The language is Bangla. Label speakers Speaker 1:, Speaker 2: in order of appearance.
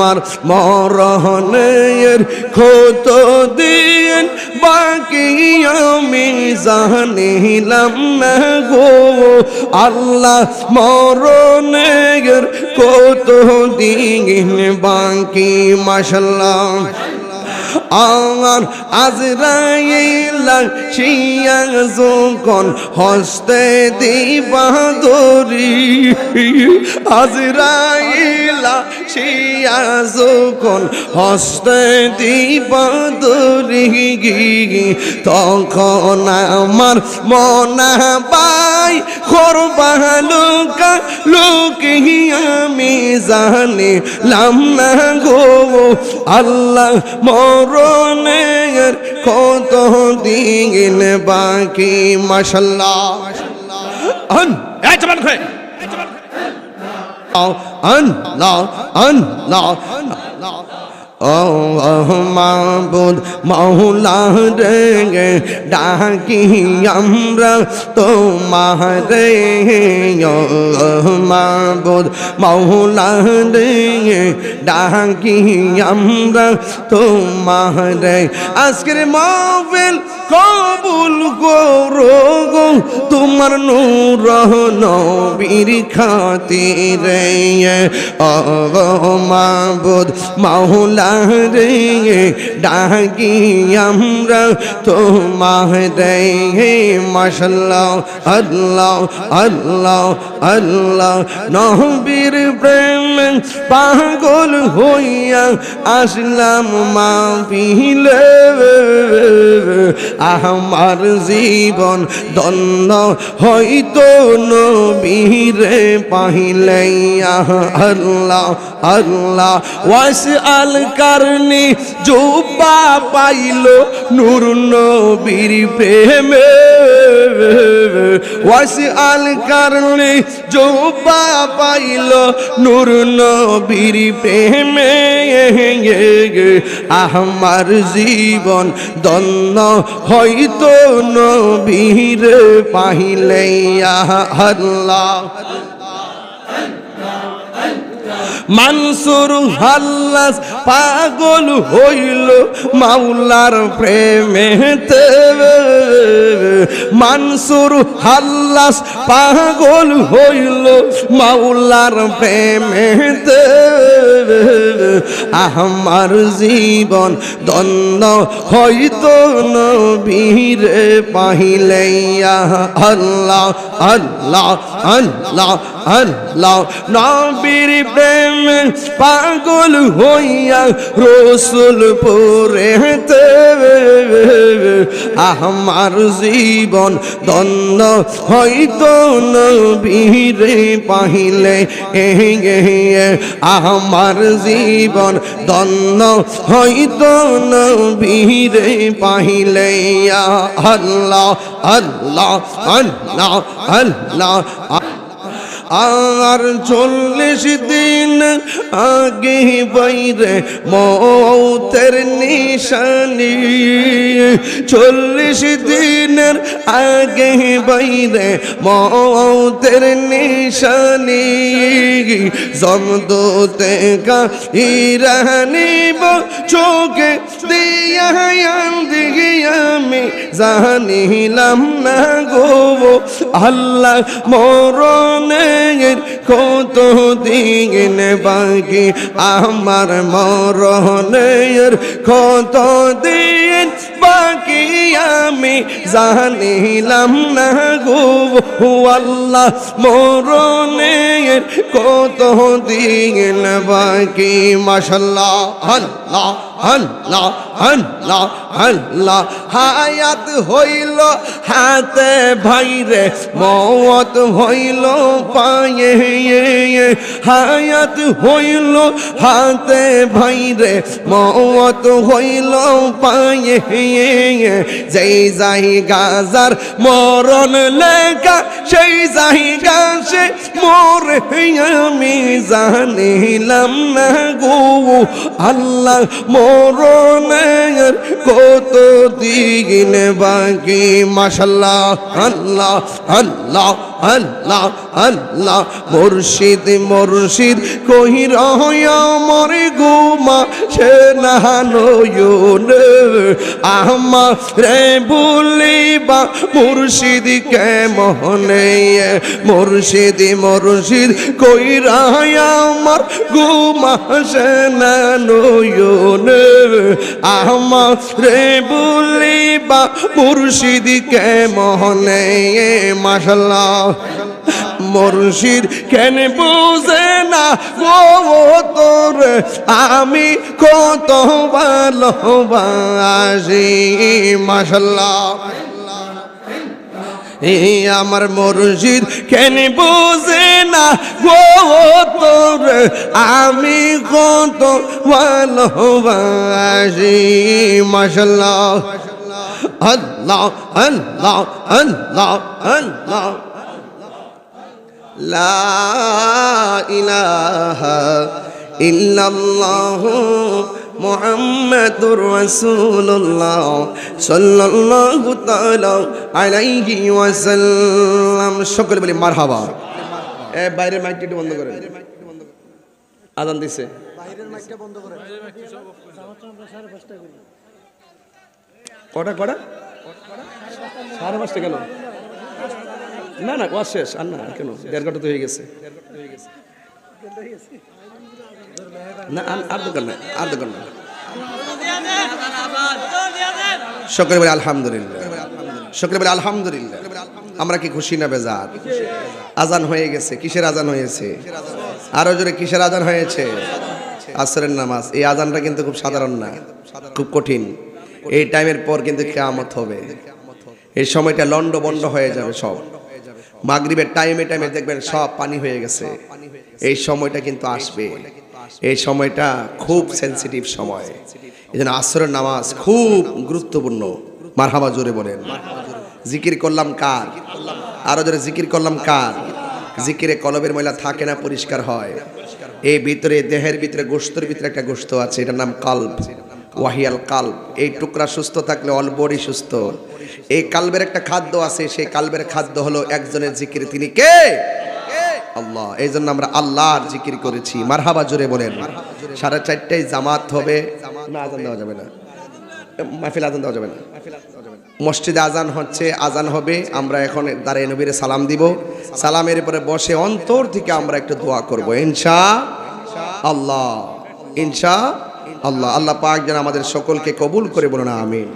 Speaker 1: আমার মরণের কত দিন বাকি আমি জানিলাম না গো আল্লাহ মরণের কত দিন বাকি মাশাআল্লাহ আর আজরাইল শিয়া যখন হস্তে দিবা দরি আজরাইল শিয়া যখন হস্তে দিবা দরি তখন আমার মনা বাই করবা লুকা লুকি আমি জানিলাম না গো আল্লাহ মরণের কত দিন বাকি মাশাআল্লাহ এই জবান খুলে আল্লাহ আল্লাহ ও মাবুদ মাওলা রে ডাকি আমরা তোমারে ও মাবুদ মাওলা রে ডাকি আমরা তোমারে আজকের মাহফিল কবুল করো গো তোমার নূর নবীর খাতিরে ও মাবুদ মাওলা রে ডাকি আমরা তোমারে মাশাআল্লাহ আল্লাহ আল্লাহ আল্লাহ নবীর প্রেম পাগল হইয়া আসলাম মাহফিলে আমার জীবন ধন্য হইতো নবীরে পাইলে আল্লাহ আল্লাহ ওয়াসআল কারনি জুব্বা পাইলো নূর নবীর প্রেমে ওয়াসআল কারনি জুব্বা পাইলো নূর নবীর প্রেমে আমার জীবন ধন্য হইতো নবীর পাইলে আল্লাহ মানসুর হাল্লাস পাগল হইল মাওলার প্রেমেতে মানসুর হাল্লাস পাগল হইল মাওলার প্রেমেতে আমার জীবন ধন্য হইতো নবীর পাইলে আল্লাহ আল্লাহ আল্লাহ আল্লাহ নবীর প্রেম পাগল হইয়া রসুলপুরেতে আমার জীবন ধন্য হইতো নবীরে পাইলে আমার জীবন ধন্য হইতো নবীরে পাইলে আল্লাহ আল্লাহ আল্লাহ আল্লাহ আর 40 দিন আগে বাইরে মৌতের নিশানি 40 দিনের আগে বাইরে মৌতের নিশানি জমদূতে কাহিরানিব চোখে দিয়া আমি জানিলাম না গো আল্লাহ মরণের কত দিন বাকি আমার মরণের কত দিন বাকি আমি জানিলাম না গো আল্লাহ মরণের কত দিন বাকি মাশাআল্লাহ আল্লাহ আল্লাহ আল্লাহ আল্লাহ হায়াত হইল হাতে ভাইরে মওত হইল পায়ে হায়াত হইল হাতে ভাইরে মওত হইল পায়ে যেই জায়গা যার মরণ লেখা সেই জায়গা সে মরে আমি জানিলাম না গো আল্লাহ মরণের কত দিন বাকি মাশাআল্লাহ আল্লাহ আল্লাহ আল্লাহ আল্লাহ মুর্শিদ মুর্শিদ কহি রহয়া মরে গো আসে না নয়নে আমার রে বলিবা মুর্শিদ কেমনে মুর্শিদ মুর্শিদ কইরা আমার ঘুম আসে না নয়নে আমার রে বলিবা মুর্শিদ কেমনে মাশাআল্লাহ মুর্শিদ কেন বুঝে না ও তোর আমি কত ভালোবাসি মাশাআল্লাহ আমার মুর্শিদ কেন বুঝে না গো তোর আমি কত ভালোবাসি মাশাআল্লাহ আল্লাহ আল্লাহ আল্লাহ আল্লাহ লা ইলাহা ইল্লাল্লাহু মুহাম্মাদুর রাসূলুল্লাহ সাল্লাল্লাহু তাআলা আলাইহি ওয়াসাল্লাম সকলে বলি মারহাবা এ বাইরের মাইকটা একটু বন্ধ করেন আযান দিছে বাইরের মাইকটা বন্ধ করেন কটা 5:30 কেন না না ওয়াজ শেষ আর না কেন 1:30 ঘন্টা তো হয়ে গেছে না আর দোকান না আর দোকান না সকলে বলে আলহামদুলিল্লাহ সকলে বলে আলহামদুলিল্লাহ আমরা কি খুশি না বেজার আজান হয়ে গেছে কিসের আজান হয়েছে আরো জোরে কিসের আজান হয়েছে আসরের নামাজ এই আজানটা কিন্তু খুব সাধারণ না খুব কঠিন এই টাইমের পর কিন্তু কিয়ামত হবে এই সময়টা লন্ড বন্ড হয়ে যাবে সব মাগরিবের টাইমে দেখবেন সব পানি হয়ে গেছে এই সময়টা কিন্তু আসবে এই সময়টা খুব সেনসিটিভ সময় এজন্য আসরের নামাজ খুব গুরুত্বপূর্ণ মারহাবা জোরে বলেন জিকির করলাম কার আরো জোরে জিকির করলাম কার জিকিরে কলবের ময়লা থাকে না পরিষ্কার হয় এই ভিতরে দেহের ভিতরে গোশতের ভিতরে একটা গোশত আছে এটার নাম কলব ওয়াহিয়াল কলব এই টুকরা সুস্থ থাকলে অল বডি সুস্থ এই কলবের একটা খাদ্য আছে সেই কলবের খাদ্য হলো একজনের জিকির তিনি কে আল্লাহ এই জন্য আমরা আল্লাহর জিকির করেছি মারহাবা জোরে বলেন 4:30টায় জামাত হবে না আজান দেওয়া যাবে না মাহফিল আজান দেওয়া যাবে না মসজিদে আজান হচ্ছে আজান হবে আমরা এখন দাঁড়িয়ে নবীরে সালাম দিব সালামের পরে বসে অন্তর থেকে আমরা একটু দোয়া করব ইনশাআল্লাহ ইনশাআল্লাহ আল্লাহ পাক যেন আমাদের সকলকে কবুল করে বলুন আমিন।